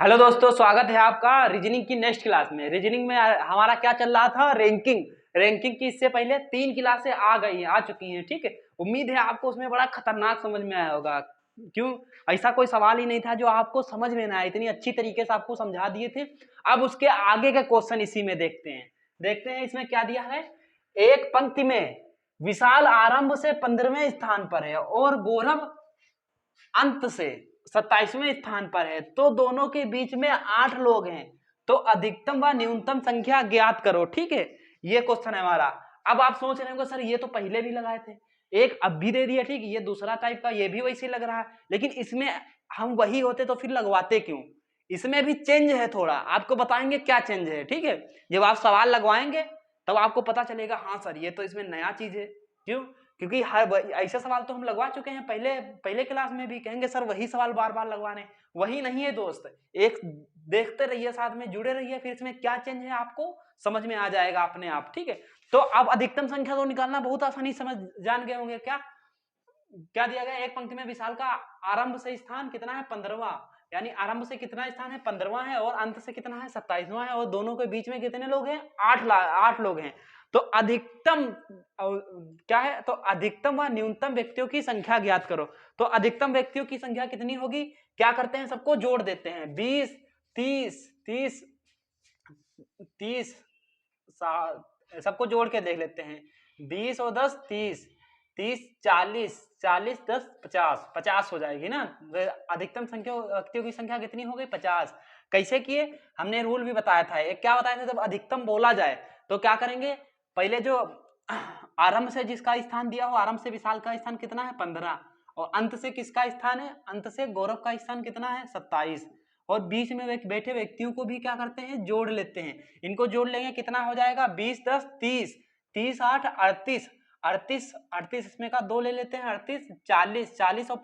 Hello दोस्तों, स्वागत है आपका रीजनिंग की नेक्स्ट क्लास में। रीजनिंग में हमारा क्या चल रहा था, रैंकिंग की। इससे पहले 3 क्लासें आ चुकी हैं। ठीक है, उम्मीद है आपको उसमें बड़ा खतरनाक समझ में आया होगा। क्यों? ऐसा कोई सवाल ही नहीं था जो आपको समझ में ना आए, इतनी अच्छी तरीके से आपको समझा दिए थे। अब उसके आगे के क्वेश्चन इसी में देखते हैं इसमें क्या दिया है। एक पंक्ति में विशाल आरंभ से 15वें स्थान पर है और गौरव अंत से 27वें स्थान पर है, तो दोनों के बीच में 8 लोग हैं, तो अधिकतम व न्यूनतम संख्या ज्ञात करो। ठीक है, ये क्वेश्चन है हमारा। अब आप सोच रहे होंगे सर ये तो पहले भी लगाए थे, एक अब भी दे दिया। ठीक है, ये दूसरा टाइप का, ये भी वैसे लग रहा है, लेकिन इसमें हम वही होते तो फिर लगवाते क्यों? इसमें भी चेंज है थोड़ा, आपको बताएंगे क्या चेंज है। ठीक है, जब आप सवाल लगवाएंगे तब आपको पता चलेगा, हाँ सर ये तो इसमें नया चीज है। क्यों? क्योंकि हर ऐसे सवाल तो हम लगवा चुके हैं पहले क्लास में भी। कहेंगे सर वही सवाल बार बार लगवाने, वही नहीं है दोस्त। एक देखते रहिए, साथ में जुड़े रहिए, फिर इसमें क्या चेंज है आपको समझ में आ जाएगा अपने आप। ठीक है, तो अब अधिकतम संख्या को निकालना बहुत आसानी समझ जान गए होंगे। क्या क्या दिया गया? एक पंक्ति में विशाल का आरंभ से स्थान कितना है? 15वां। यानी आरंभ से कितना स्थान है? 15वां है, और अंत से कितना है? 27वां है, और दोनों के बीच में कितने लोग हैं? 8 लोग हैं। तो अधिकतम क्या है? तो अधिकतम व न्यूनतम व्यक्तियों की संख्या ज्ञात करो। तो अधिकतम व्यक्तियों की संख्या कितनी होगी? क्या करते हैं, सबको जोड़ देते हैं। 20 30 30 30 सबको जोड़ के देख लेते हैं। 20 और 10 30 30 40 40 10 50 50 हो जाएगी ना। अधिकतम संख्या व्यक्तियों की संख्या कितनी हो गई? 50। कैसे किए? हमने रूल भी बताया था। एक क्या बताया था, जब अधिकतम बोला जाए तो क्या करेंगे, पहले जो आरंभ से जिसका स्थान दिया हो, आरंभ से विशाल का स्थान कितना है? 15। और अंत से किसका स्थान है? अंत से गौरव का स्थान कितना है? 27। और बीच में बैठे व्यक्तियों को भी क्या करते हैं? जोड़ लेते हैं। इनको जोड़ लेंगे, कितना हो जाएगा? 20 10 30 30 8 38 38 38 इसमें का 2 ले लेते हैं, 38 40 40 और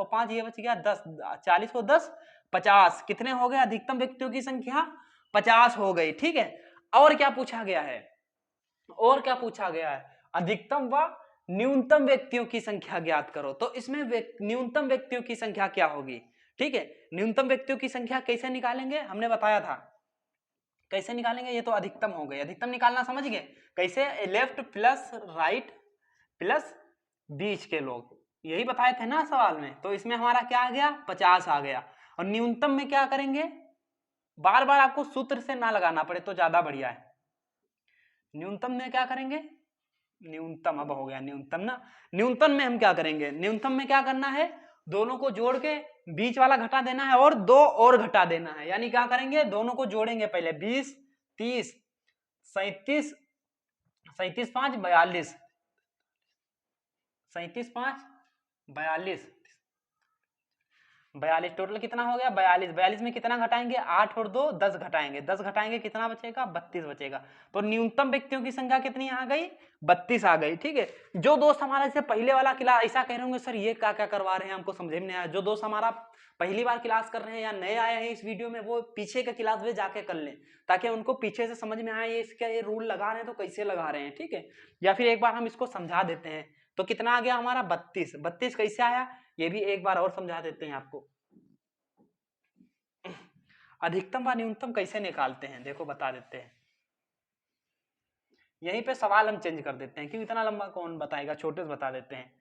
5 ये बच गया 10 40 और 10 50। कितने हो गए? अधिकतम व्यक्तियों की संख्या 50 हो गई। ठीक है, और क्या पूछा गया है? और क्या पूछा गया है? अधिकतम व न्यूनतम व्यक्तियों की संख्या ज्ञात करो। तो इसमें न्यूनतम व्यक्तियों की संख्या क्या होगी? ठीक है, न्यूनतम व्यक्तियों की संख्या कैसे निकालेंगे हमने बताया था। कैसे निकालेंगे? ये तो अधिकतम हो गई, अधिकतम निकालना समझ गए कैसे? लेफ्ट प्लस राइट प्लस बीच के लोग, यही बताए थे ना सवाल में। तो इसमें हमारा क्या आ गया? 50 आ गया। और न्यूनतम में क्या करेंगे? बार बार आपको सूत्र से ना लगाना पड़े तो ज्यादा बढ़िया है। न्यूनतम में क्या करेंगे? न्यूनतम अब हो गया न्यूनतम ना। न्यूनतम में हम क्या करेंगे? न्यूनतम में क्या करना है? दोनों को जोड़ के बीच वाला घटा देना है और 2 और घटा देना है। यानी क्या करेंगे? दोनों को जोड़ेंगे पहले। 20 30 37 37 5 42 37 5 42 42 टोटल कितना हो गया? 42। 42 में कितना घटाएंगे? 8 और 2 10 घटाएंगे। 10 घटाएंगे कितना बचेगा? 32 बचेगा। तो न्यूनतम व्यक्तियों की संख्या कितनी आ गई? 32 आ गई। ठीक है, जो दोस्त हमारा जैसे पहले वाला क्लास ऐसा कह रहे होंगे सर ये क्या क्या करवा रहे हैं, हमको समझ में नहीं आया। जो दोस्त हमारा पहली बार क्लास कर रहे हैं या नए आए हैं इस वीडियो में, वो पीछे का क्लास में जाके कर लें, ताकि उनको पीछे से समझ में आए इसका ये रूल लगा रहे हैं तो कैसे लगा रहे हैं। ठीक है, या फिर एक बार हम इसको समझा देते हैं। तो कितना आ गया हमारा? 32। 32 कैसे आया ये भी एक बार और समझा देते हैं आपको। अधिकतम व न्यूनतम कैसे निकालते हैं देखो बता देते हैं। यहीं पे सवाल हम चेंज कर देते हैं, क्यों इतना लंबा कौन बताएगा, छोटे से बता देते हैं।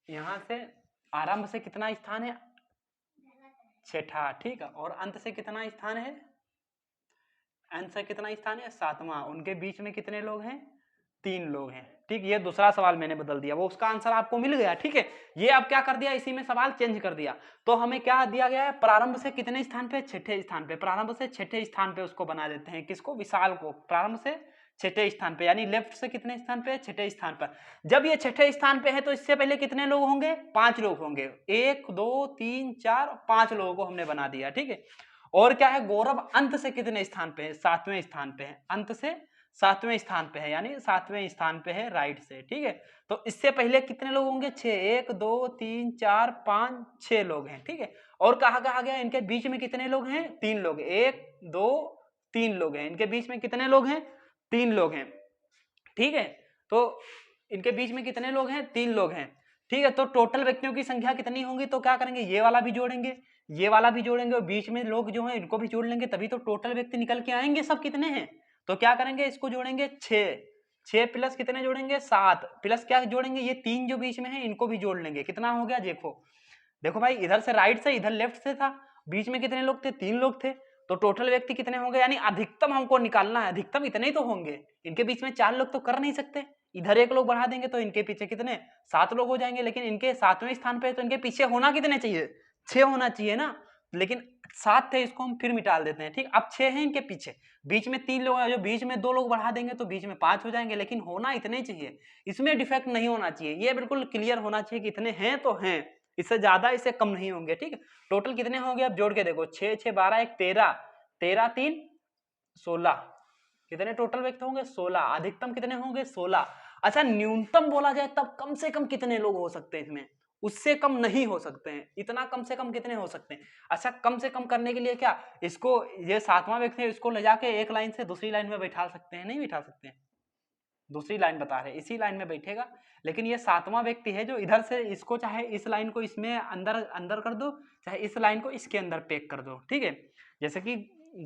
यहां से आरंभ से कितना स्थान है? 6ठा। ठीक है, और अंत से कितना स्थान है? अंत से कितना स्थान है? 7वां। उनके बीच में कितने लोग हैं? 3 लोग हैं। ठीक, ये दूसरा सवाल मैंने बदल दिया, वो उसका आंसर आपको मिल गया। ठीक है, ये अब क्या कर दिया, इसी में सवाल चेंज कर दिया। तो हमें क्या दिया गया है? प्रारंभ से कितने स्थान पे? 6ठे स्थान पे। प्रारंभ से 6ठे स्थान पे उसको बना देते हैं। किसको? विशाल को। प्रारंभ से 6ठे स्थान पे, यानी लेफ्ट से कितने स्थान पे? 6ठे स्थान पर। जब ये 6ठे स्थान पे है तो इससे पहले कितने लोग होंगे? 5 लोग होंगे। 1 2 3 4 5 लोगों को हमने बना दिया। ठीक है, और क्या है? गौरव अंत से कितने स्थान पे है? 7वें स्थान पे है। अंत से 7वें स्थान पे है, यानी 7वें स्थान पे है राइट से। ठीक है, तो इससे पहले कितने लोग होंगे? 6 1 2 3 4 5 6 लोग हैं। ठीक है, और कहा गया इनके बीच में कितने लोग हैं? 3 लोग। 1 2 3 लोग हैं इनके बीच में। कितने लोग हैं? 3 लोग हैं। ठीक है, तो इनके बीच में कितने लोग हैं? 3 लोग हैं। ठीक है, तो टोटल व्यक्तियों की संख्या कितनी होंगी? तो क्या करेंगे? ये वाला भी जोड़ेंगे, ये वाला भी जोड़ेंगे और बीच में लोग जो हैं इनको भी जोड़ लेंगे, तभी तो टोटल व्यक्ति निकल के आएंगे। सब कितने हैं, तो क्या करेंगे, इसको जोड़ेंगे 6, 6 प्लस कितने जोड़ेंगे 7, प्लस क्या जोड़ेंगे, ये 3 जो बीच में है इनको भी जोड़ लेंगे। कितना हो गया देखो, देखो भाई, इधर से राइट से इधर लेफ्ट से था, बीच में कितने लोग थे, 3 लोग थे, तो टोटल व्यक्ति कितने होंगे, यानी अधिकतम हमको निकालना है, अधिकतम इतने ही तो होंगे। इनके बीच में 4 लोग तो कर नहीं सकते, इधर 1 लोग बढ़ा देंगे तो इनके पीछे कितने 7 लोग हो जाएंगे, लेकिन इनके 7वें स्थान पे तो इनके पीछे होना कितने चाहिए, 6 होना चाहिए ना, लेकिन 7 थे, इसको हम फिर मिटा देते हैं। ठीक, अब 6 हैं इनके पीछे, बीच में 3 लोग हैं, जो बीच में 2 लोग बढ़ा देंगे तो बीच में 5 हो जाएंगे, लेकिन होना इतने चाहिए, इसमें डिफेक्ट नहीं होना चाहिए, ये बिल्कुल क्लियर होना चाहिए कि इतने हैं तो हैं, इससे ज्यादा इससे कम नहीं होंगे। ठीक, टोटल कितने होंगे अब जोड़ के देखो, 6 6 12 1 13, 13 3 16, कितने टोटल व्यक्ति होंगे 16, अधिकतम कितने होंगे 16। अच्छा, न्यूनतम बोला जाए तब कम से कम कितने लोग हो सकते हैं इसमें, उससे कम नहीं हो सकते हैं, इतना कम से कम कितने हो सकते हैं। अच्छा, कम से कम करने के लिए क्या, इसको ये 7वां व्यक्ति है इसको ले जाके एक लाइन से दूसरी लाइन में बैठा सकते हैं, नहीं बैठा सकते हैं, दूसरी लाइन बता रहे, इसी लाइन में बैठेगा, लेकिन ये 7वां व्यक्ति है जो इधर से इसको चाहे इस लाइन को इसमें अंदर अंदर कर दो, चाहे इस लाइन को इसके अंदर पैक कर दो। ठीक है, जैसे कि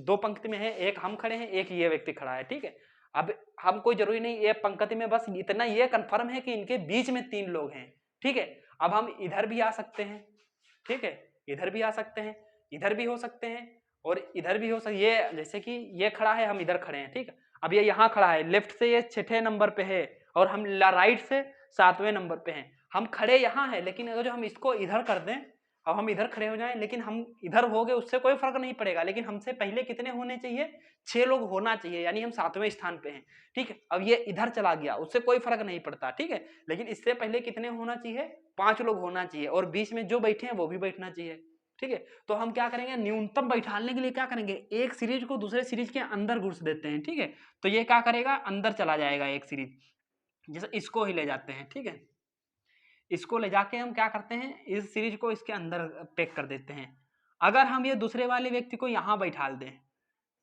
2 पंक्ति में है, एक हम खड़े हैं, एक ये व्यक्ति खड़ा है। ठीक है, अब हम कोई जरूरी नहीं, ये पंक्ति में बस इतना ये कंफर्म है कि इनके बीच में 3 लोग हैं। ठीक है, अब हम इधर भी आ सकते हैं, ठीक है, इधर भी आ सकते हैं, इधर भी हो सकते हैं और इधर भी हो सकते, ये जैसे कि ये खड़ा है, हम इधर खड़े हैं। ठीक है, अब ये यहाँ खड़ा है, लेफ्ट से ये 6ठे नंबर पे है और हम राइट से 7वें नंबर पे हैं, हम खड़े यहाँ हैं, लेकिन अगर जो हम इसको इधर कर दें, अब हम इधर खड़े हो जाएं, लेकिन हम इधर हो गए उससे कोई फर्क नहीं पड़ेगा, लेकिन हमसे पहले कितने होने चाहिए, 6 लोग होना चाहिए, यानी हम 7वें स्थान पे हैं। ठीक है, अब ये इधर चला गया, उससे कोई फर्क नहीं पड़ता। ठीक है, लेकिन इससे पहले कितने होना चाहिए, 5 लोग होना चाहिए, और बीच में जो बैठे हैं वो भी बैठना चाहिए। ठीक है, तो हम क्या करेंगे, न्यूनतम बैठाने के लिए क्या करेंगे, एक सीरीज को दूसरे सीरीज के अंदर घुस देते हैं। ठीक है, तो ये क्या करेगा, अंदर चला जाएगा एक सीरीज, जैसे इसको ही ले जाते हैं। ठीक है, इसको ले जाके हम क्या करते हैं, इस सीरीज को इसके अंदर पैक कर देते हैं। अगर हम ये दूसरे वाले व्यक्ति को यहाँ बैठाल दें,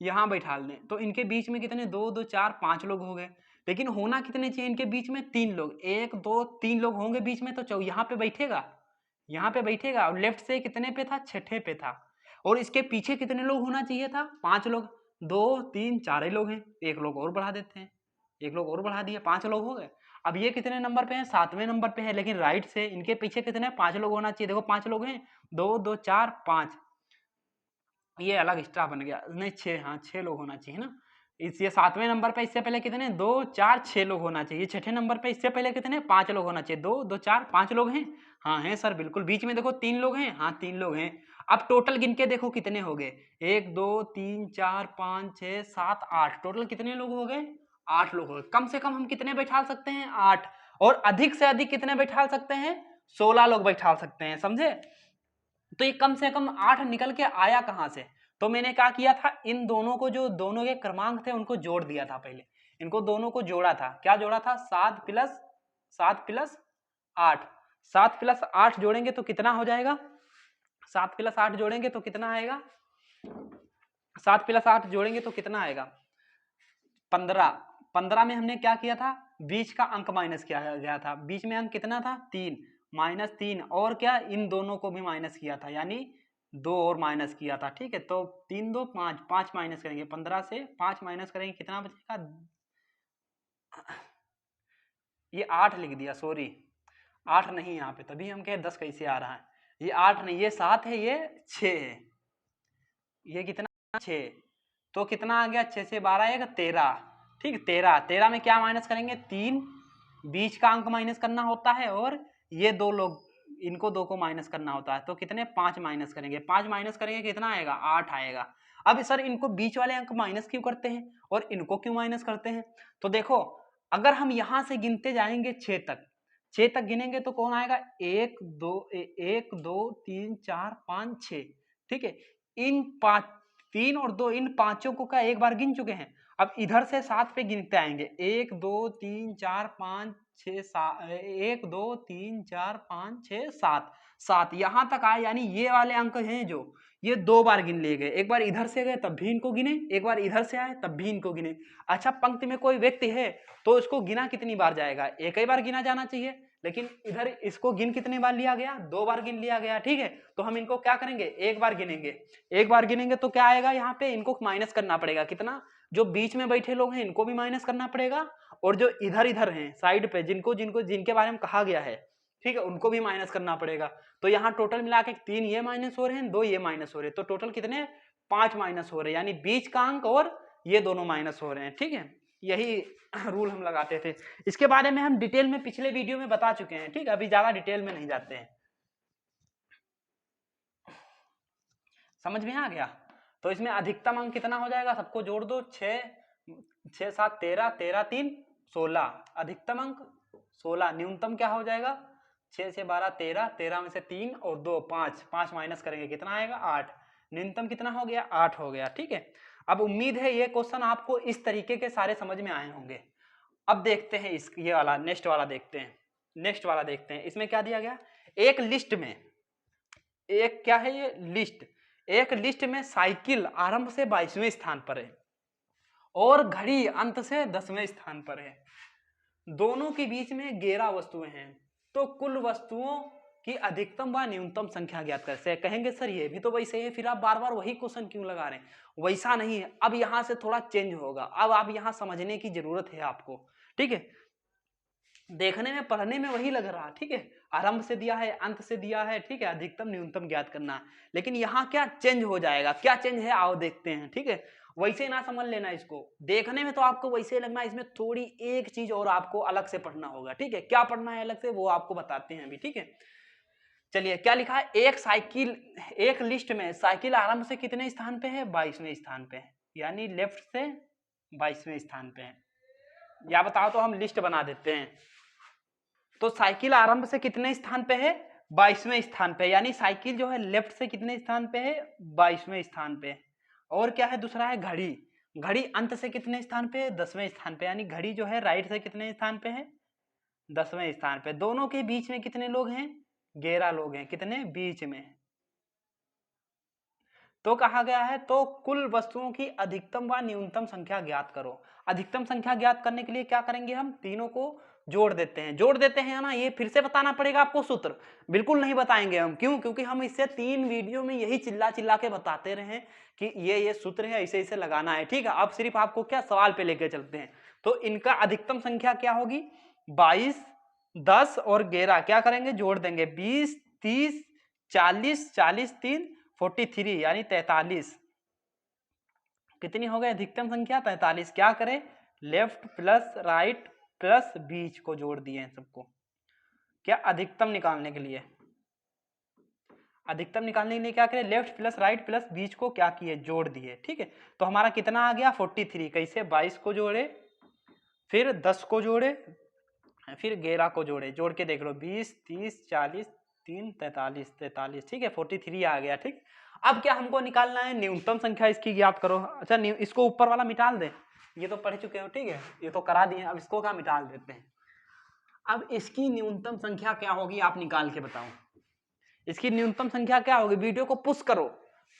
यहाँ बैठाल दें, तो इनके बीच में कितने 2 2 4 5 लोग हो गए, लेकिन होना कितने चाहिए इनके बीच में 3 लोग, 1 2 3 लोग होंगे बीच में, तो यहाँ पे बैठेगा, यहाँ पे बैठेगा, और लेफ्ट से कितने पे था, 6ठे पे था, और इसके पीछे कितने लोग होना चाहिए था, 5 लोग, 2 3 4 ही लोग हैं, एक लोग और बढ़ा देते हैं, एक लोग और बढ़ा दिया, 5 लोग हो गए। अब ये कितने नंबर पे हैं, 7वें नंबर पे है, लेकिन राइट से इनके पीछे कितने 5 लोग होना चाहिए, देखो 5 लोग हैं, 2 2 4 5, ये अलग एक्स्ट्रा बन गया, नहीं 6, हाँ 6 लोग होना चाहिए ना, इस ये 7वें नंबर पे इससे पहले कितने 2 4 6 लोग होना चाहिए, 6ठे नंबर पे इससे पहले कितने 5 लोग होना चाहिए, 2 2 4 5 लोग हैं, हाँ हैं सर बिल्कुल, बीच में देखो 3 लोग हैं, हाँ 3 लोग हैं। अब टोटल गिन के देखो कितने हो गए, 1 2 3 4 5 6 7 8, टोटल कितने लोग हो गए, 8 लोग हो गए। कम से कम हम कितने बैठा सकते हैं, 8, और अधिक से अधिक कितने बैठा सकते हैं, 16 लोग बैठा सकते हैं, समझे। तो ये कम से कम 8 निकल के आया कहां से, तो मैंने क्या किया था, इन दोनों को, जो दोनों के क्रमांक थे उनको जोड़ दिया था, पहले इनको दोनों को जोड़ा था, क्या जोड़ा था, 7 प्लस 8, 7 प्लस 8 जोड़ेंगे तो कितना हो जाएगा, 7 प्लस 8 जोड़ेंगे तो कितना आएगा, 7 प्लस 8 जोड़ेंगे तो कितना आएगा, 15, 15 में हमने क्या किया था, बीच का अंक माइनस किया गया था, बीच में अंक कितना था 3, -3, और क्या इन दोनों को भी माइनस किया था, यानी 2 और माइनस किया था। ठीक है, तो 3 2 5, 5 माइनस करेंगे, 15 से 5 माइनस करेंगे कितना बचेगा, ये 8 लिख दिया, सॉरी 8 नहीं यहाँ पे, तभी हम कहे 10 कैसे आ रहा है, ये 8 नहीं, ये 7 है, ये 6 है, ये कितना 6, तो कितना आ गया, 6 से 12 एक 13। ठीक, 13, 13 में क्या माइनस करेंगे, 3, बीच का अंक माइनस करना होता है, और ये 2 लोग, इनको 2 को माइनस करना होता है, तो कितने 5 माइनस करेंगे, 5 माइनस करेंगे कितना आएगा, 8 आएगा। अब सर इनको बीच वाले अंक माइनस क्यों करते हैं और इनको क्यों माइनस करते हैं, तो देखो अगर हम यहां से गिनते जाएंगे 6 तक, 6 तक गिनेंगे तो कौन आएगा, 1 2 1 2 3 4 5 6। ठीक है, इन 5 3 और 2, इन पांचों को क्या एक बार गिन चुके हैं, अब इधर से 7 पे गिनते आएंगे, 1 2 3 4 5 6 7, 1 2 3 4 5 6 7, 7 यहां तक आए, यानी ये वाले अंक हैं जो, ये 2 बार गिन लिए गए, एक बार इधर से गए तब भी इनको गिने, एक बार इधर से आए तब भी इनको गिने। अच्छा, पंक्ति में कोई व्यक्ति है तो इसको गिना कितनी बार जाएगा, एक ही बार गिना जाना चाहिए, लेकिन इधर इसको गिन कितने बार लिया गया, 2 बार गिन लिया गया, ठीक है। तो हम इनको क्या करेंगे, एक बार गिनेंगे। एक बार गिनेंगे तो क्या आएगा, यहाँ पे इनको माइनस करना पड़ेगा, कितना, जो बीच में बैठे लोग हैं इनको भी माइनस करना पड़ेगा, और जो इधर इधर हैं साइड पे जिनके बारे में कहा गया है, ठीक है, उनको भी माइनस करना पड़ेगा। तो यहाँ टोटल मिला के 3 ये माइनस हो रहे हैं, 2 ये माइनस हो रहे हैं, तो टोटल कितने, 5 माइनस हो रहे हैं, यानी बीच का अंक और ये दोनों माइनस हो रहे हैं, ठीक है। यही रूल हम लगाते थे। इसके बारे में हम डिटेल में पिछले वीडियो में बता चुके हैं, ठीक है, अभी ज्यादा डिटेल में नहीं जाते हैं। समझ में आ गया। तो इसमें अधिकतम अंक कितना हो जाएगा, सबको जोड़ दो, 6 7 13 13 3 16, अधिकतम अंक 16, न्यूनतम क्या हो जाएगा, 6 से 12 13, 13 में से 3 और 2 5, 5 माइनस करेंगे कितना आएगा, 8, न्यूनतम कितना हो गया, 8 हो गया, ठीक है। अब उम्मीद है ये क्वेश्चन आपको इस तरीके के सारे समझ में आए होंगे। अब देखते हैं इस ये वाला नेक्स्ट वाला देखते हैं, नेक्स्ट वाला देखते हैं। इसमें क्या दिया गया, एक लिस्ट में, एक क्या है ये लिस्ट, एक लिस्ट में साइकिल आरंभ से 22वें स्थान पर है और घड़ी अंत से 10वें स्थान पर है, दोनों के बीच में 11 वस्तुएं हैं, तो कुल वस्तुओं की अधिकतम व न्यूनतम संख्या ज्ञात कैसे। कहेंगे सर ये भी तो वैसे है, फिर आप बार बार वही क्वेश्चन क्यों लगा रहे हैं। वैसा नहीं है, अब यहां से थोड़ा चेंज होगा, अब आप यहां समझने की जरूरत है आपको, ठीक है। देखने में पढ़ने में वही लग रहा, ठीक है, आरंभ से दिया है, अंत से दिया है, ठीक है, अधिकतम न्यूनतम ज्ञात करना है, लेकिन यहाँ क्या चेंज हो जाएगा, क्या चेंज है आओ देखते हैं, ठीक है। वैसे ना समझ लेना इसको, देखने में तो आपको वैसे लगना, इसमें थोड़ी एक चीज और आपको अलग से पढ़ना होगा, ठीक है। क्या पढ़ना है अलग से वो आपको बताते हैं अभी, ठीक है। चलिए क्या लिखा है, एक साइकिल, एक लिस्ट में साइकिल आरंभ से कितने स्थान पे है, 22वें स्थान पे है, यानी लेफ्ट से 22वें स्थान पे है। या बताओ तो हम लिस्ट बना देते हैं। तो साइकिल आरंभ से कितने स्थान पे है, 22वें स्थान पे, यानी साइकिल जो है लेफ्ट से कितने स्थान पे है, 22वें स्थान पे। और क्या है दूसरा है घड़ी, घड़ी अंत से कितने स्थान पे है, 10वें स्थान पे, यानी घड़ी जो है राइट से कितने स्थान पे है, 10वें स्थान पे। दोनों के बीच में कितने लोग हैं, 11 लोग हैं, कितने, बीच में। तो कहा गया है तो कुल वस्तुओं की अधिकतम व न्यूनतम संख्या ज्ञात करो। अधिकतम संख्या ज्ञात करने के लिए क्या करेंगे, हम तीनों को जोड़ देते हैं, जोड़ देते हैं ना, ये फिर से बताना पड़ेगा आपको सूत्र, बिल्कुल नहीं बताएंगे हम, क्यों, क्योंकि हम इससे 3 वीडियो में यही चिल्ला चिल्ला के बताते रहे कि ये सूत्र है, ऐसे ऐसे लगाना है, ठीक है। अब सिर्फ आपको क्या सवाल पे लेके चलते हैं। तो इनका अधिकतम संख्या क्या होगी, 22 10 और 11 क्या करेंगे, जोड़ देंगे, 20 30 40 40 3 43, यानी 43, कितनी हो गई अधिकतम संख्या, 43। क्या करें, लेफ्ट प्लस राइट प्लस बीच को जोड़ दिए सबको, क्या अधिकतम निकालने के लिए, अधिकतम निकालने के लिए क्या करें, लेफ्ट प्लस राइट प्लस बीच को क्या किए, जोड़ दिए, ठीक है। तो हमारा कितना आ गया 43, कैसे, 22 को जोड़े, फिर 10 को जोड़े, फिर 11 को जोड़े, जोड़ के देख लो, 20 30 40 3 43 43, ठीक है, 43 आ गया, ठीक। अब क्या हमको निकालना है, न्यूनतम संख्या इसकी ज्ञात करो। अच्छा इसको ऊपर वाला मिटाल दे, ये तो पढ़ चुके हो, ठीक है, ये तो करा दिए, अब इसको क्या मिटाल देते हैं। अब इसकी न्यूनतम संख्या क्या होगी आप निकाल के बताओ, इसकी न्यूनतम संख्या क्या होगी, वीडियो को पुश करो,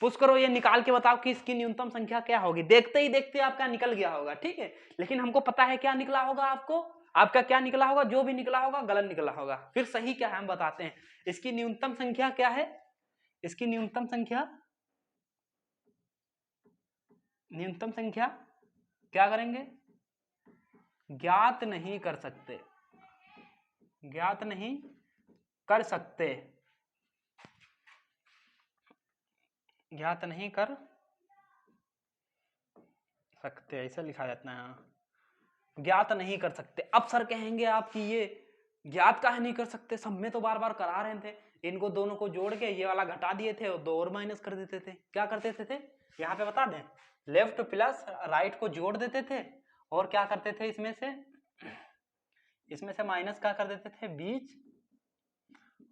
पुश करो, ये निकाल के बताओ कि इसकी न्यूनतम संख्या क्या होगी। देखते ही देखते आपका निकल गया होगा, ठीक है, लेकिन हमको पता है क्या निकला होगा, आपको आपका क्या निकला होगा, जो भी निकला होगा गलत निकला होगा, फिर सही क्या है हम बताते हैं। इसकी न्यूनतम संख्या क्या है, इसकी न्यूनतम संख्या, न्यूनतम संख्या क्या करेंगे, ज्ञात नहीं कर सकते, ज्ञात नहीं कर सकते, ज्ञात नहीं कर सकते, ऐसा लिखा जाता है, ज्ञात नहीं कर सकते। अब सर कहेंगे आप कि ये ज्ञात काहे नहीं कर सकते, सब में तो बार बार करा रहे थे, इनको दोनों को जोड़ के ये वाला घटा दिए थे और 2 और माइनस कर देते थे। क्या करते थे यहाँ पे बता दें, लेफ्ट प्लस राइट को जोड़ देते थे और क्या करते थे, इसमें से माइनस क्या कर देते थे, बीच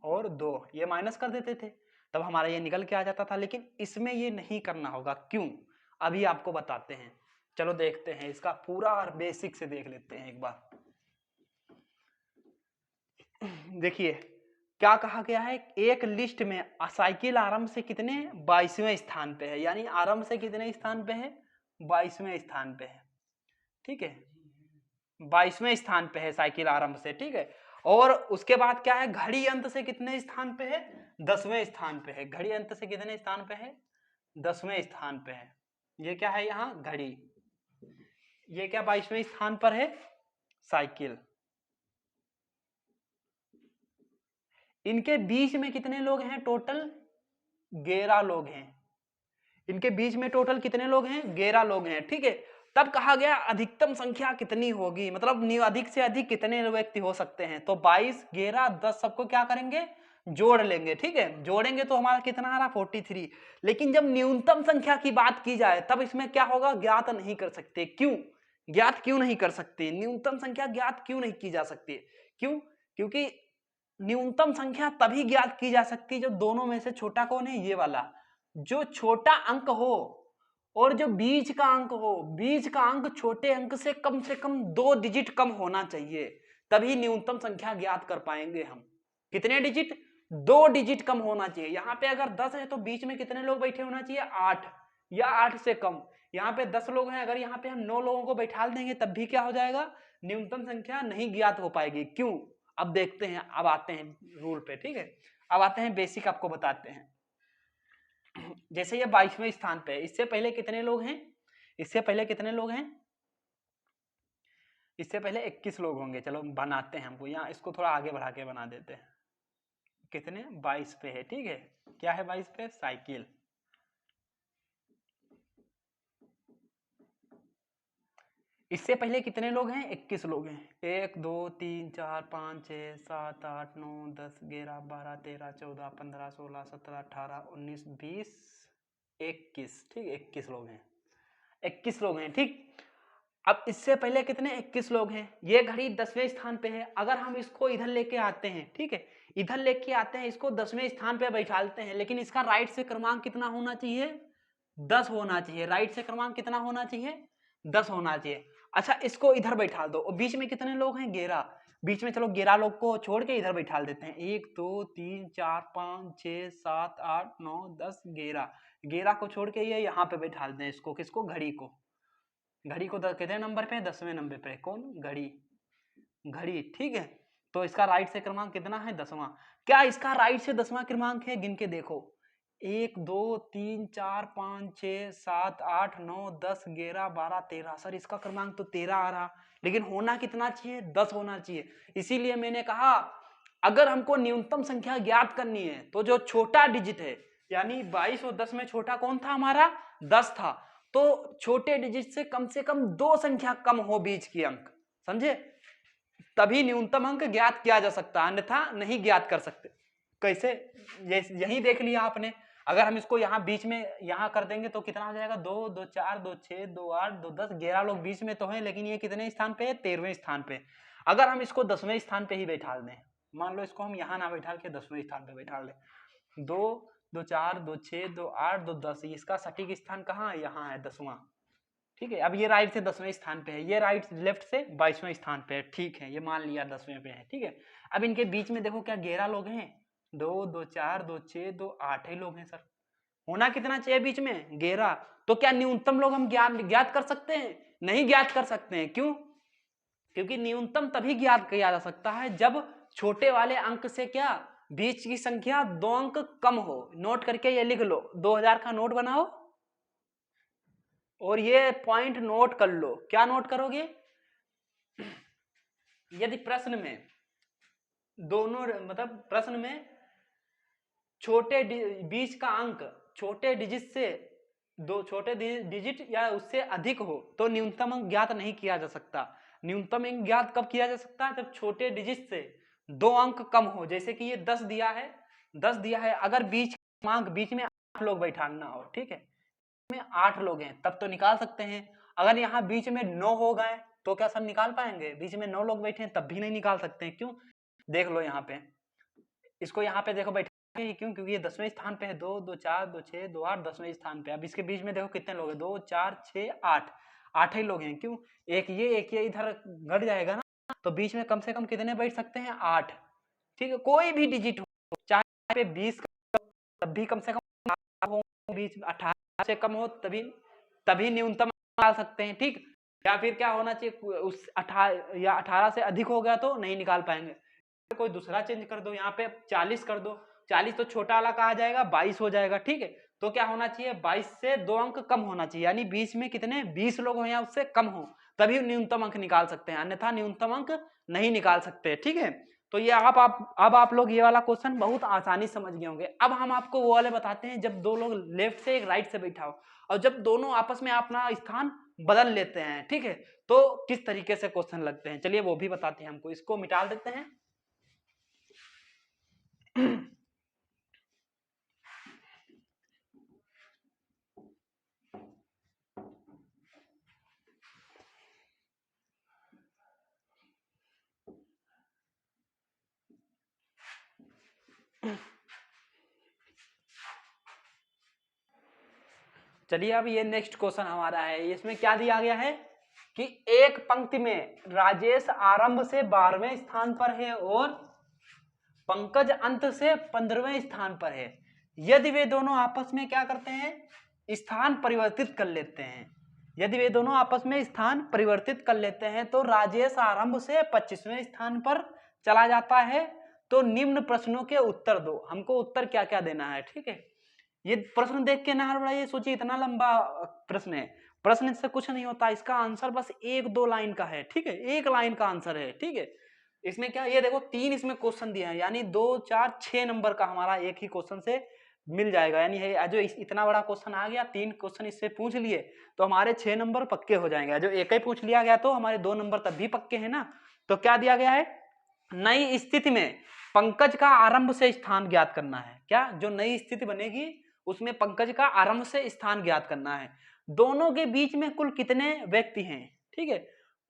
और 2 ये माइनस कर देते थे, तब हमारा ये निकल के आ जाता था। लेकिन इसमें ये नहीं करना होगा, क्यों, अभी आपको बताते हैं। चलो देखते हैं, इसका पूरा बेसिक से देख लेते हैं एक बार। देखिए क्या कहा गया है, एक लिस्ट में साइकिल आरंभ से कितने, 22वें स्थान पे है, यानी आरंभ से कितने स्थान पे है, 22वें स्थान पे है, ठीक है, 22वें स्थान पे है साइकिल आरंभ से, ठीक है। और उसके बाद क्या है, घड़ी अंत से कितने स्थान पे है, 10वें स्थान पे है। घड़ी अंत से कितने स्थान पे है, 10वें स्थान पे है। ये क्या है यहाँ घड़ी, ये क्या 22वें स्थान पर है साइकिल। इनके बीच में कितने लोग हैं टोटल, 11 लोग हैं। इनके बीच में टोटल कितने लोग हैं, 11 लोग हैं, ठीक है। तब कहा गया अधिकतम संख्या कितनी होगी, मतलब अधिक से अधिक कितने व्यक्ति हो सकते हैं। तो 22, 11, 10 सबको क्या करेंगे, जोड़ लेंगे, ठीक है। जोड़ेंगे तो हमारा कितना आ रहा 43। लेकिन जब न्यूनतम संख्या की बात की जाए तब इसमें क्या होगा, ज्ञात नहीं कर सकते। क्यों ज्ञात क्यों नहीं कर सकते, न्यूनतम संख्या ज्ञात क्यों नहीं की जा सकती, क्यों, क्योंकि न्यूनतम संख्या तभी ज्ञात की जा सकती है जब दोनों में से छोटा कौन है, ये वाला। जो छोटा अंक हो और जो बीच का अंक हो, बीच का अंक छोटे अंक से कम 2 डिजिट कम होना चाहिए, तभी न्यूनतम संख्या ज्ञात कर पाएंगे हम। कितने डिजिट, 2 डिजिट कम होना चाहिए। यहाँ पे अगर 10 है तो बीच में कितने लोग बैठे होना चाहिए, 8 या 8 से कम। यहाँ पे 10 लोग हैं, अगर यहाँ पे हम 9 लोगों को बैठा देंगे तब भी क्या हो जाएगा, न्यूनतम संख्या नहीं ज्ञात हो पाएगी। क्यों, अब देखते हैं, अब आते हैं रूल पे, ठीक है। अब आते हैं बेसिक, आपको बताते हैं। जैसे ये 22वें स्थान पे है, इससे पहले कितने लोग हैं, इससे पहले कितने लोग हैं, इससे पहले 21 लोग होंगे। चलो बनाते हैं, हमको यहाँ इसको थोड़ा आगे बढ़ा के बना देते हैं। कितने, 22 पे है, ठीक है। क्या है 22 पे, साइकिल। इससे पहले कितने लोग हैं, 21 लोग हैं। 1 2 3 4 5 6 7 8 9 10 11 12 13 14 15 16 17 18 19 20 21, ठीक है, 21 लोग हैं, 21 लोग हैं, ठीक। अब इससे पहले कितने, 21 लोग हैं। ये घड़ी 10वें स्थान पे है। अगर हम इसको इधर लेके आते हैं, ठीक है, इधर लेके आते हैं, इसको 10वें स्थान पे बैठालते हैं, लेकिन इसका राइट से क्रमांक कितना होना चाहिए, 10 होना चाहिए। राइट से क्रमांक कितना होना चाहिए, 10 होना चाहिए। अच्छा, इसको इधर बैठा दो, और बीच में कितने लोग हैं, 11। बीच में चलो 11 लोग को छोड़ के इधर बैठा देते हैं। 1 2 3 4 5 6 7 8 9 10 11, 11 को छोड़ के ये यहाँ पे बैठा देते हैं। इसको किसको, घड़ी को। घड़ी को कितने नंबर पे, 10वें नंबर पे। कौन, घड़ी, घड़ी, ठीक है। तो इसका राइट से क्रमांक कितना है, 10वां। क्या इसका राइट से 10वां क्रमांक है, गिन के देखो। 1 2 3 4 5 6 7 8 9 10 11 12 13। सर इसका क्रमांक तो 13 आ रहा, लेकिन होना कितना चाहिए, 10 होना चाहिए। इसीलिए मैंने कहा अगर हमको न्यूनतम संख्या ज्ञात करनी है तो जो छोटा डिजिट है, यानी 22 और 10 में छोटा कौन था हमारा, 10 था। तो छोटे डिजिट से कम 2 संख्या कम हो बीच की अंक, समझे, तभी न्यूनतम अंक ज्ञात किया जा सकता है, अन्यथा नहीं ज्ञात कर सकते। कैसे, यही देख लिया आपने। अगर हम इसको यहाँ बीच में यहाँ कर देंगे तो कितना हो जाएगा, 2 2 4 2 6 2 8 2 10, 11 लोग बीच में तो हैं, लेकिन ये कितने स्थान पे है, 13वें स्थान पे। अगर हम इसको 10वें स्थान पे ही बैठा दें, मान लो इसको हम यहाँ ना बैठा के 10वें स्थान पे बैठा दें, 2 2 4 2 6 2 8 2 10, इसका सटीक स्थान कहाँ है, यहाँ है 10वां, ठीक है। अब ये राइट से 10वें स्थान पे है, ये राइट लेफ्ट से 22वें स्थान पे है, ठीक है, ये मान लिया 10वें पे है, ठीक है। अब इनके बीच में देखो क्या 11 लोग हैं, 2 2 4 2 6 2 8 ही लोग हैं सर। होना कितना चाहिए बीच में, 11। तो क्या न्यूनतम लोग हम ज्ञात कर सकते हैं, नहीं ज्ञात कर सकते हैं। क्यों, क्योंकि न्यूनतम तभी ज्ञात किया जा सकता है जब छोटे वाले अंक से क्या, बीच की संख्या 2 अंक कम हो। नोट करके ये लिख लो, 2000 का नोट बनाओ और ये पॉइंट नोट कर लो। क्या नोट करोगे, यदि प्रश्न में दोनों, मतलब प्रश्न में छोटे बीच का अंक छोटे डिजिट से, दो छोटे डिजिट या उससे अधिक हो तो न्यूनतम अंक ज्ञात नहीं किया जा सकता। न्यूनतम अंक ज्ञात कब किया जा सकता है, जब छोटे डिजिट से 2 अंक कम हो। जैसे कि ये 10 दिया है, 10 दिया है, अगर बीच क्रमांक बीच में 8 लोग बैठाना हो, ठीक है, में 8 लोग हैं तब तो निकाल सकते हैं। अगर यहाँ बीच में 9 हो गए तो क्या सब निकाल पाएंगे, बीच में 9 लोग बैठे हैं तब भी नहीं निकाल सकते हैं। क्यों, देख लो यहाँ पे, इसको यहाँ पे देखो बैठा, क्यों, क्योंकि ये 10वें स्थान पे है। 2 2 4 2 6 2 8, 10वें स्थान पे। अब इसके बीच में देखो कितने लोग हैं, 2 4 6 8, 8 ही लोग हैं। क्यों, एक ये इधर घट जाएगा ना, तो बीच में कम से कम कितने बैठ सकते हैं, 8, ठीक है। कोई भी डिजिट हो, चाहे पे 20 तब भी कम से कम 8 हो, बीच 18 से कम हो तभी न्यूनतम निकाल सकते हैं, ठीक। या फिर क्या होना चाहिए, उस 18 या 18 से अधिक हो गया तो नहीं निकाल पाएंगे। कोई दूसरा चेंज कर दो, यहाँ पे 40 कर दो, 40 तो छोटा वाला कहा जाएगा 22 हो जाएगा, ठीक है। तो क्या होना चाहिए, 22 से 2 अंक कम होना चाहिए, यानी बीच में कितने 20 लोग हो या उससे कम हो, तभी न्यूनतम अंक निकाल सकते हैं, अन्यथा न्यूनतम अंक नहीं निकाल सकते, ठीक है। तो ये अब आप लोग ये वाला क्वेश्चन बहुत आसानी समझ गए होंगे। अब हम आपको वो वाले बताते हैं जब दो लोग लेफ्ट से एक राइट से बैठा हो और जब दोनों आपस में अपना स्थान बदल लेते हैं, ठीक है, तो किस तरीके से क्वेश्चन लगते हैं, चलिए वो भी बताते हैं हमको। इसको मिटा देते हैं। चलिए अब ये नेक्स्ट क्वेश्चन हमारा है, इसमें क्या दिया गया है कि एक पंक्ति में राजेश आरंभ से 12वें स्थान पर है और पंकज अंत से 15वें स्थान पर है। यदि वे दोनों आपस में क्या करते हैं, स्थान परिवर्तित कर लेते हैं, यदि वे दोनों आपस में स्थान परिवर्तित कर लेते हैं तो राजेश आरंभ से 25वें स्थान पर चला जाता है। तो निम्न प्रश्नों के उत्तर दो, हमको उत्तर क्या क्या देना है, ठीक है। ये प्रश्न देख के ना बड़ा ये सोचिए इतना लंबा प्रश्न है, प्रश्न से कुछ नहीं होता, इसका आंसर बस 1-2 लाइन का है, ठीक है, 1 लाइन का आंसर है, ठीक है। इसमें क्या, ये देखो 3 इसमें क्वेश्चन दिए हैं, यानी 2 4 6 नंबर का हमारा एक ही क्वेश्चन से मिल जाएगा, यानी है जो इतना बड़ा क्वेश्चन आ गया, 3 क्वेश्चन इससे पूछ लिए तो हमारे 6 नंबर पक्के हो जाएंगे, जो एक ही पूछ लिया गया तो हमारे 2 नंबर तब भी पक्के हैं ना। तो क्या दिया गया है, नई स्थिति में पंकज का आरंभ से स्थान ज्ञात करना है। क्या, जो नई स्थिति बनेगी उसमें पंकज का आरंभ से स्थान ज्ञात करना है। दोनों के बीच में कुल कितने व्यक्ति हैं, ठीक है,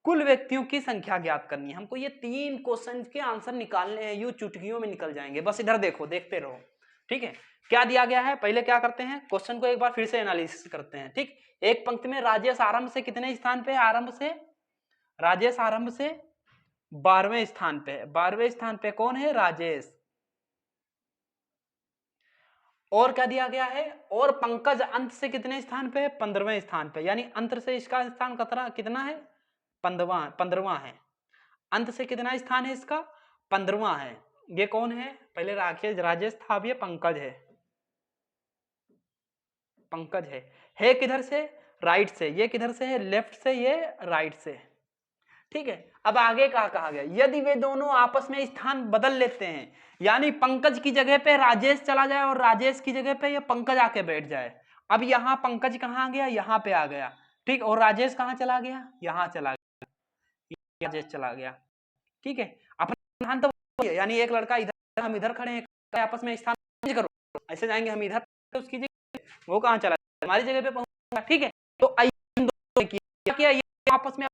कुल व्यक्तियों की संख्या ज्ञात करनी है हमको। ये 3 क्वेश्चन के आंसर निकालने हैं, यूं चुटकियों में निकल जाएंगे, बस इधर देखो, देखते रहो, ठीक है। क्या दिया गया है, पहले क्या करते हैं, क्वेश्चन को एक बार फिर से एनालिसिस करते हैं, ठीक। एक पंक्ति में राजेश आरंभ से कितने स्थान पे, आरंभ से राजेश आरंभ से 12वें स्थान पे, 12वें स्थान पे कौन है, राजेश। और क्या दिया गया है, और पंकज अंत से कितने स्थान पे है, 15वें स्थान पे, यानी अंत से इसका स्थान कितना है, 15वां है। अंत से कितना स्थान है इसका, 15वां है। ये कौन है, पहले राजेश था, अब ये पंकज है, पंकज है किधर से, राइट से, ये किधर से है, लेफ्ट से, ये राइट से, ठीक है। अब आगे क्या कहा गया, यदि वे दोनों आपस में स्थान बदल लेते हैं, यानी पंकज की जगह पे राजेश चला जाए और राजेश की जगह पे ये पंकज आके बैठ जाए। अब यहाँ पंकज कहाँ आ गया, यहाँ पे आ गया, ठीक, और राजेश कहाँ चला गया, यहाँ चला गया, राजेश चला गया, ठीक है। अपना स्थान तो यानी एक लड़का इधर, हम इधर खड़े हैं, आपस में स्थान चेंज करो, ऐसे जाएंगे हम इधर, उसकी जगह वो कहाँ चला गया, हमारी जगह पे पहुंचा, ठीक है। तो क्या किया, ये आपस में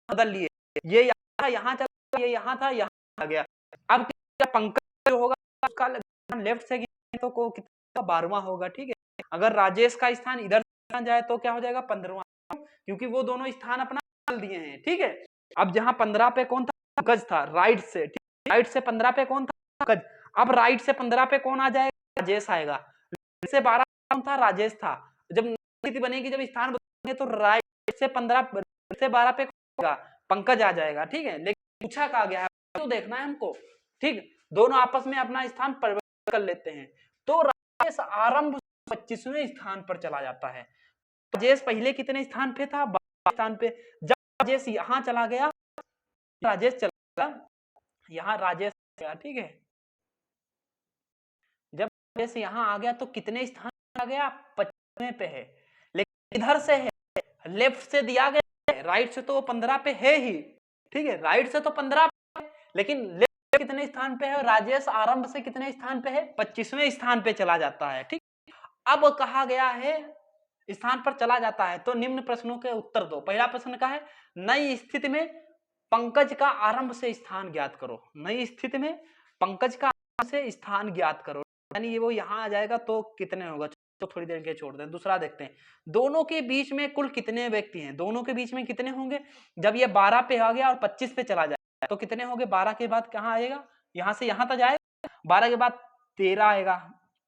बदल लिए, ये यहाँ चला, ये यहाँ था, यहाँ आ गया। अब क्या, पंकज जो होगा उसका लेफ्ट से तो को कितना, 12वां होगा, ठीक है। अगर राजेश का स्थान इधर जाए तो क्या हो जाएगा, 15वां, क्योंकि वो दोनों स्थान अपना बदल दिए हैं, ठीक है। अब जहां 15 पे कौन था, पंकज था, राइट से, ठीक, राइट से 15 पे कौन था, पंकज। अब राइट से 15 पे कौन आ जाएगा, राजेश आएगा। से 12 कौन था, राजेश था। जब स्थिति बनेगी, जब स्थान बदलेंगे तो राइट से 15 से 12 पे पंकज आ जाएगा, ठीक है। लेकिन पूछा कहा गया है तो देखना है हमको, ठीक। दोनों आपस में अपना स्थान परिवर्तन कर लेते हैं, तो राजेश आरंभ 25वें स्थान पर चला जाता है। राजेश पहले कितने स्थान पे था, 12वें स्थान पे। जब राजेश यहाँ चला गया, राजेश चला यहाँ, राजेश गया, ठीक है। जब राजेश यहाँ आ गया तो कितने स्थान आ गया, 25वें पे है। लेकिन इधर से है, लेफ्ट से दिया गया, राइट से तो 15 पे है ही, ठीक है, राइट से तो 15 पे है, लेकिन लेफ्ट कितने स्थान पे है, राजेश आरंभ से कितने स्थान पे है, 25वें स्थान पे चला जाता है, ठीक। अब कहा गया है स्थान पर चला जाता है, तो निम्न प्रश्नों के उत्तर दो। पहला प्रश्न का है, नई स्थिति में पंकज का आरंभ से स्थान ज्ञात करो। नई स्थिति में पंकज का आरंभ से स्थान ज्ञात करो, यानी ये वो यहाँ आ जाएगा तो कितने होगा, तो थोड़ी देर के छोड़ दें। दूसरा देखते हैं, दोनों के बीच में कुल कितने व्यक्ति हैं, दोनों के बीच में कितने होंगे। जब ये 12 पे आ गया और 25 पे चला जाएगा तो कितने होंगे, 12 के बाद कहाँ आएगा, यहाँ से यहाँ तक जाएगा, 12 के बाद 13 आएगा,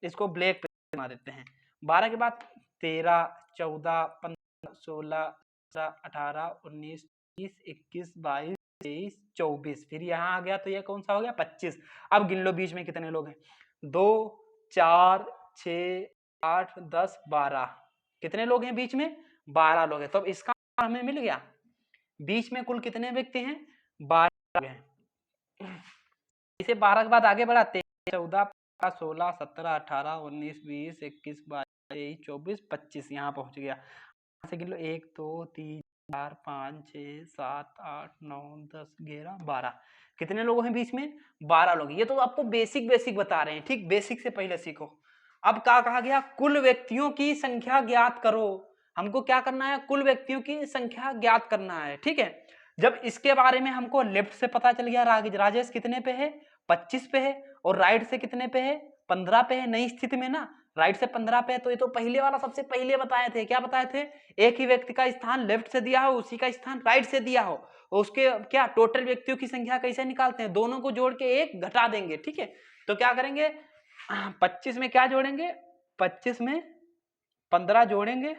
इसको ब्लैक पे बना देते हैं। 12 के बाद 13, 14, 15, 16, 17, 18, 19, 20, 21, 22, 23, 24, फिर यहाँ आ गया तो ये कौन सा हो गया 25। अब गिन लो बीच में कितने लोग हैं, 2, 4, 6, 8, 10, 12, कितने लोग हैं बीच में, 12 लोग हैं। तो अब इसका हमें मिल गया, बीच में कुल कितने व्यक्ति हैं, 12 हैं। इसे 12 के बाद आगे बढ़ाते हैं, 14, 15, 16, 17, 18, 19, 20, 21, 22, 23, 24, 25, यहाँ पहुंच गया। यहाँ से गिन लो 1, 2, 3, 4, 5, 6, 7, 8, 9, 10, 11, 12, कितने लोग हैं बीच में, 12 लोग। ये तो आपको बेसिक बेसिक बता रहे हैं, ठीक, बेसिक से पहले सीखो। अब क्या कहा गया, कुल व्यक्तियों की संख्या ज्ञात करो। हमको क्या करना है, कुल व्यक्तियों की संख्या ज्ञात करना है, ठीक है। जब इसके बारे में हमको लेफ्ट से पता चल गया राजेश कितने पे है, 25 पे है, और राइट से कितने पे है, 15 पे है, नई स्थिति में ना राइट से 15 पे है। तो ये तो पहले वाला सबसे पहले बताए थे, क्या बताए थे, एक ही व्यक्ति का स्थान लेफ्ट से दिया हो, उसी का स्थान राइट से दिया हो, और उसके क्या टोटल व्यक्तियों की संख्या कैसे निकालते हैं, दोनों को जोड़ के एक घटा देंगे, ठीक है। तो क्या करेंगे, 25 में क्या जोड़ेंगे, 25 में 15 जोड़ेंगे,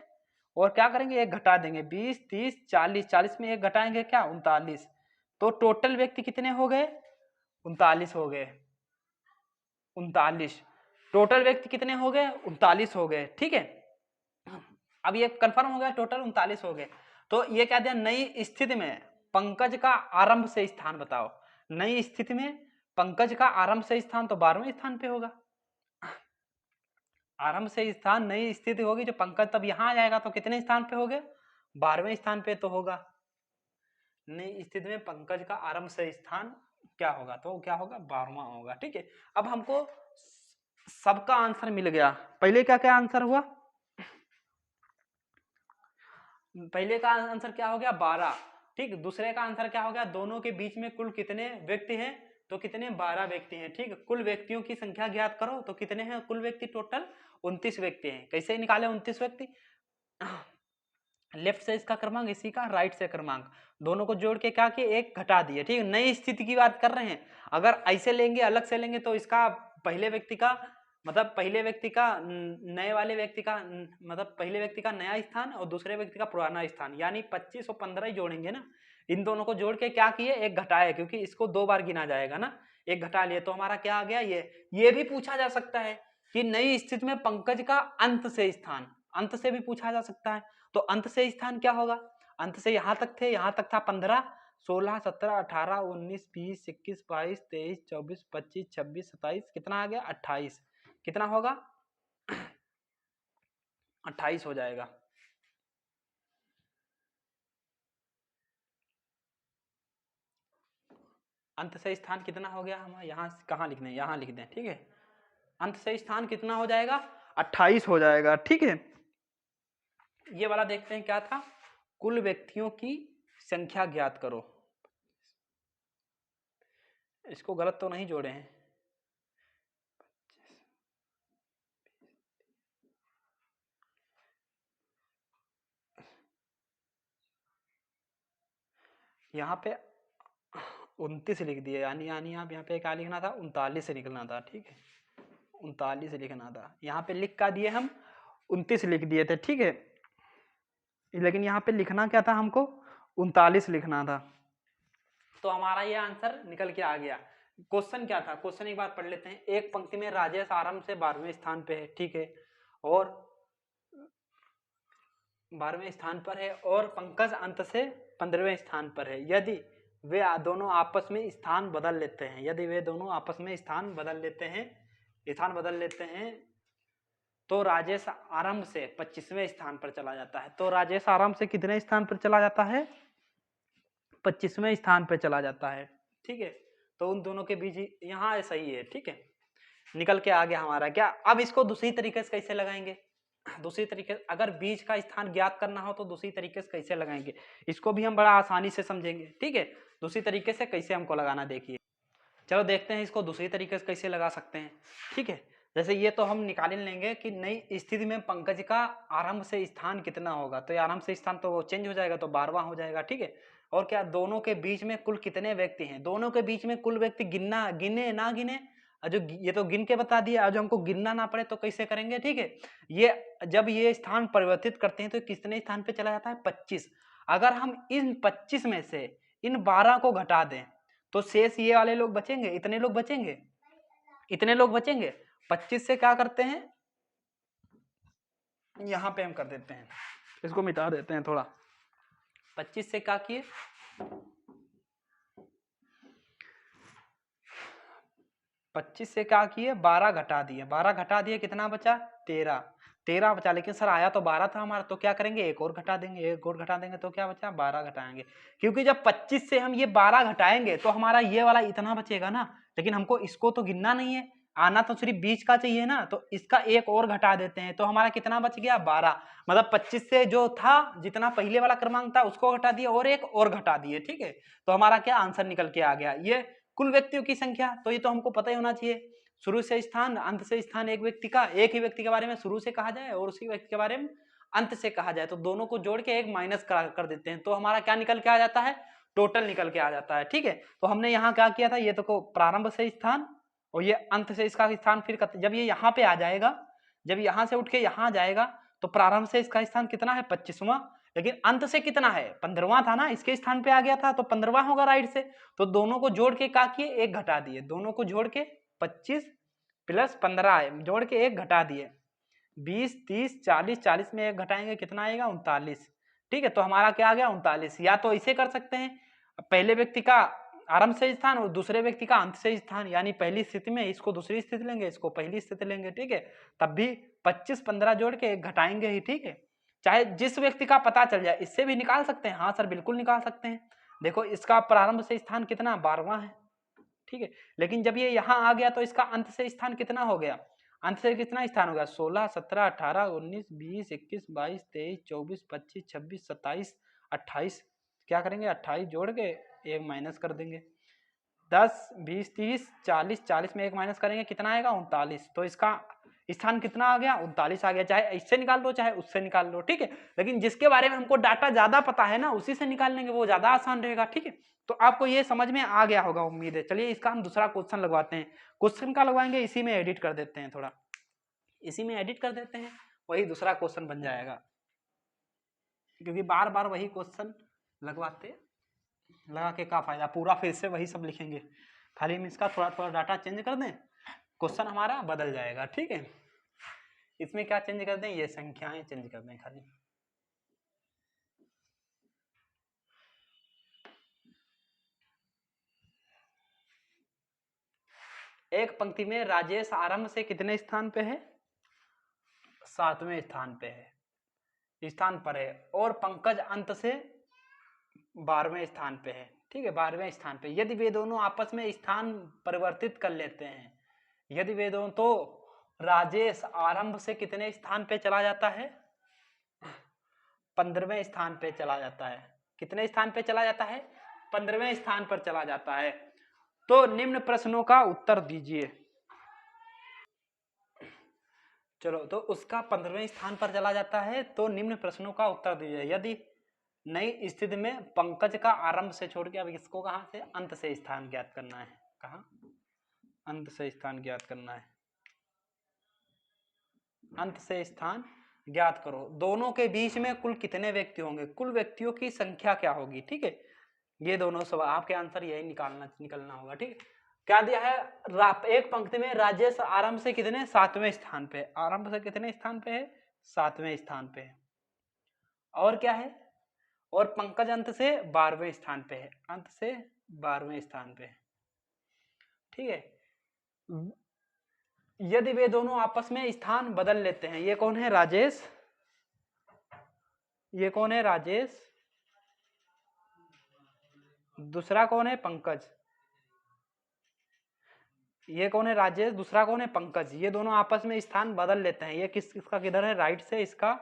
और क्या करेंगे, एक घटा देंगे, 20, 30, 40, 40 में एक घटाएंगे क्या, 39। तो टोटल व्यक्ति कितने हो गए, 39 हो गए, 39 टोटल व्यक्ति कितने हो गए, 39 हो गए, ठीक है। अब ये कंफर्म हो गया, टोटल 39 हो गए। तो ये क्या दिया, नई स्थिति में पंकज का आरंभ से स्थान बताओ। नई स्थिति में पंकज का आरंभ से स्थान तो 12वें स्थान पे होगा। आरंभ से स्थान नई स्थिति होगी जो पंकज तब यहां आ जाएगा तो कितने स्थान पे हो गए, 12वें स्थान पे तो होगा। नई स्थिति में पंकज का आरंभ से स्थान क्या होगा, तो क्या होगा, 12वां होगा, ठीक है। अब हमको सबका आंसर मिल गया। पहले क्या क्या आंसर हुआ, पहले का आंसर क्या हो गया, 12, ठीक। दूसरे का आंसर क्या हो गया, दोनों के बीच में कुल कितने व्यक्ति हैं, तो कितने, 12 व्यक्ति हैं, ठीक। कुल व्यक्तियों की संख्या ज्ञात करो, तो कितने हैं कुल व्यक्ति, टोटल 29 व्यक्ति हैं। कैसे निकाले 29 व्यक्ति, लेफ्ट से इसका क्रमांक, इसी का राइट से क्रमांक, दोनों को जोड़ के क्या किए, एक घटा दिए, ठीक। नई स्थिति की बात कर रहे हैं। अगर ऐसे लेंगे, अलग से लेंगे, तो इसका पहले व्यक्ति का मतलब पहले व्यक्ति का नए वाले व्यक्ति का मतलब पहले व्यक्ति का नया स्थान और दूसरे व्यक्ति का पुराना स्थान, यानी 25 और 15 ही जोड़ेंगे ना। इन दोनों को जोड़ के क्या किए, एक घटाए, क्योंकि इसको 2 बार गिना जाएगा ना, एक घटा लिए, तो हमारा क्या आ गया, ये भी पूछा जा सकता है कि नई स्थिति में पंकज का अंत से स्थान, अंत से भी पूछा जा सकता है। तो अंत से स्थान क्या होगा, अंत से यहां तक थे, यहां तक था 15, 16, 17, 18, 19, 20, 21, 22, 23, 24, 25, 26, 27, कितना आ गया, 28, कितना होगा 28 हो जाएगा। अंत से स्थान कितना हो गया, हम यहाँ कहाँ लिखने, यहाँ लिख दें, ठीक है। अंत से स्थान कितना हो जाएगा, 28 हो जाएगा, ठीक है। ये वाला देखते हैं क्या था, कुल व्यक्तियों की संख्या ज्ञात करो। इसको गलत तो नहीं जोड़े हैं, यहाँ पे 29 लिख दिए, यानी आप यहाँ पे क्या लिखना था, 39 लिखना था, ठीक है, 39 लिखना था। यहाँ पे लिख का दिए हम 29 लिख दिए थे, ठीक है, लेकिन यहाँ पे लिखना क्या था, हमको 39 लिखना था। तो हमारा ये आंसर निकल के आ गया। क्वेश्चन क्या था, क्वेश्चन एक बार पढ़ लेते हैं। एक पंक्ति में राजेश आरंभ से 12वें स्थान पे है, ठीक है, और 12वें स्थान पर है, और पंकज अंत से 15वें स्थान पर है। यदि वे दोनों आपस में स्थान बदल लेते हैं, यदि वे दोनों आपस में स्थान बदल लेते हैं, तो राजेश आरंभ से 25वें स्थान पर चला जाता है। तो राजेश आरंभ से कितने स्थान पर चला जाता है, 25वें स्थान पर चला जाता है, ठीक है। तो उन दोनों के बीच यहाँ सही है, ठीक है, निकल के आ गया हमारा क्या। अब इसको दूसरी तरीके से कैसे लगाएंगे, दूसरी तरीके, अगर बीज का स्थान ज्ञात करना हो तो दूसरी तरीके से कैसे लगाएंगे, इसको भी हम बड़ा आसानी से समझेंगे, ठीक है। दूसरी तरीके से कैसे हमको लगाना, देखिए, चलो देखते हैं इसको दूसरी तरीके से कैसे लगा सकते हैं, ठीक है। जैसे ये तो हम निकाल लेंगे कि नई स्थिति में पंकज का आरंभ से स्थान कितना होगा, तो आरंभ से स्थान तो वो चेंज हो जाएगा, तो 12वां हो जाएगा, ठीक है। और क्या, दोनों के बीच में कुल कितने व्यक्ति हैं, दोनों के बीच में कुल व्यक्ति गिने ना गिने, जो ये तो गिन के बता दिया, जो हमको गिनना ना पड़े तो कैसे करेंगे, ठीक है। ये जब ये स्थान परिवर्तित करते हैं तो कितने स्थान पे चला जाता है, 25। अगर हम इन 25 में से इन 12 को घटा दें तो शेष ये वाले लोग बचेंगे, इतने लोग बचेंगे, इतने लोग बचेंगे। 25 से क्या करते हैं, यहां पे हम कर देते हैं, इसको मिटा देते हैं थोड़ा। 25 से क्या किए, 25 से क्या किए, 12 घटा दिए, 12 घटा दिए, कितना बचा, 13, 13 बचा। लेकिन सर आया तो 12 था हमारा, तो क्या करेंगे, एक और घटा देंगे, एक और घटा देंगे तो क्या बचा, 12 घटाएंगे। क्योंकि जब 25 से हम ये 12 घटाएंगे तो हमारा ये वाला इतना बचेगा ना, लेकिन हमको इसको तो गिनना नहीं है, आना तो सिर्फ 20 का चाहिए ना, तो इसका एक और घटा देते हैं तो हमारा कितना बच गया, 12। मतलब 25 से जो था, जितना पहले वाला क्रमांक था उसको घटा दिए और एक और घटा दिए, ठीक है। तो हमारा क्या आंसर निकल के आ गया, ये कुल व्यक्तियों की संख्या। तो ये तो हमको पता ही होना चाहिए, शुरू से स्थान, अंत से स्थान, एक व्यक्ति का, एक ही व्यक्ति के बारे में शुरू से कहा जाए और उसी व्यक्ति के बारे में अंत से कहा जाए, तो दोनों को जोड़ के एक माइनस कर देते हैं, तो हमारा क्या निकल के आ जाता है, टोटल निकल के आ जाता है, ठीक है। तो हमने यहाँ क्या किया था, ये तो प्रारंभ से स्थान और ये अंत से इसका स्थान, फिर जब ये यहाँ पे आ जाएगा, जब यहाँ से उठ के यहाँ जाएगा तो प्रारंभ से इसका स्थान कितना है, 25वां, लेकिन अंत से कितना है, 15वां था ना, इसके स्थान पे आ गया था तो 15वां होगा राइट से। तो दोनों को जोड़ के क्या किए, एक घटा दिए, दोनों को जोड़ के 25 प्लस 15 जोड़ के एक घटा दिए, 20, 30, 40, 40 में एक घटाएंगे कितना आएगा, 39, ठीक है। तो हमारा क्या आ गया, 39। या तो इसे कर सकते हैं, पहले व्यक्ति का आरंभ से स्थान और दूसरे व्यक्ति का अंत से स्थान, यानी पहली स्थिति में इसको दूसरी स्थिति लेंगे, इसको पहली स्थिति लेंगे, ठीक है। तब भी 25, 15 जोड़ के एक घटाएंगे ही, ठीक है। चाहे जिस व्यक्ति का पता चल जाए, इससे भी निकाल सकते हैं, हाँ सर बिल्कुल निकाल सकते हैं। देखो इसका प्रारंभ से स्थान कितना, 12वां है, ठीक है। लेकिन जब ये यहाँ आ गया तो इसका अंत से स्थान कितना हो गया, अंत से कितना स्थान हो गया, 16, 17, 18, 19, 20, 21, 22, 23, 24, 25, 26, 27, 28, क्या करेंगे, 28 जोड़ के एक माइनस कर देंगे, 10, 20, 30, 40, 40 में एक माइनस करेंगे कितना आएगा, 39। तो इसका स्थान कितना आ गया, 39 आ गया। चाहे इससे निकाल लो चाहे उससे निकाल लो, ठीक है। लेकिन जिसके बारे में हमको डाटा ज्यादा पता है ना, उसी से निकाल लेंगे, वो ज्यादा आसान रहेगा, ठीक है। तो आपको ये समझ में आ गया होगा उम्मीद है। चलिए इसका हम दूसरा क्वेश्चन लगवाते हैं। क्वेश्चन का लगवाएंगे, इसी में एडिट कर देते हैं, थोड़ा इसी में एडिट कर देते हैं, वही दूसरा क्वेश्चन बन जाएगा, क्योंकि बार बार वही क्वेश्चन लगवाते, लगा के क्या फायदा, पूरा फिर से वही सब लिखेंगे। खाली हम इसका थोड़ा थोड़ा डाटा चेंज कर दें, क्वेश्चन हमारा बदल जाएगा, ठीक है। इसमें क्या चेंज कर दें, ये संख्याएं चेंज कर दें खाली। एक पंक्ति में राजेश आरंभ से कितने स्थान पे है, 7वें स्थान पे है, स्थान पर है, और पंकज अंत से 12वें स्थान पे है, ठीक है, 12वें स्थान पे। यदि वे दोनों आपस में स्थान परिवर्तित कर लेते हैं, यदि वे दोनों, तो राजेश आरंभ से कितने स्थान पे चला जाता है, 15वें स्थान पे चला जाता है। कितने स्थान पे चला जाता है, 15वें स्थान पर चला जाता है। तो निम्न प्रश्नों का उत्तर दीजिए। चलो, तो उसका 15वें स्थान पर चला जाता है, तो निम्न प्रश्नों का उत्तर दीजिए। यदि नई स्थिति में पंकज का आरंभ से छोड़ के अब इसको कहां से, अंत से स्थान ज्ञात करना है, कहां, अंत से स्थान ज्ञात करना है, अंत से स्थान ज्ञात करो। दोनों के बीच में कुल कितने व्यक्ति होंगे, कुल व्यक्तियों की संख्या क्या होगी, ठीक है। ये दोनों सवाल आपके आंसर यही निकलना होगा, ठीक है। क्या दिया है, एक पंक्ति में राजेश आरंभ से कितने, 7वें स्थान पे, आरंभ से कितने स्थान पे है, 7वें स्थान पे है। और क्या है, और पंकज अंत से 12वें स्थान पे है, अंत से 12वें स्थान पे है, ठीक है। यदि वे दोनों आपस में स्थान बदल लेते हैं, ये कौन है, राजेश, ये कौन है, राजेश, दूसरा कौन है, पंकज, ये कौन है, राजेश, दूसरा कौन है, पंकज। ये दोनों आपस में स्थान बदल लेते हैं, ये किसका किधर है, राइट से, इसका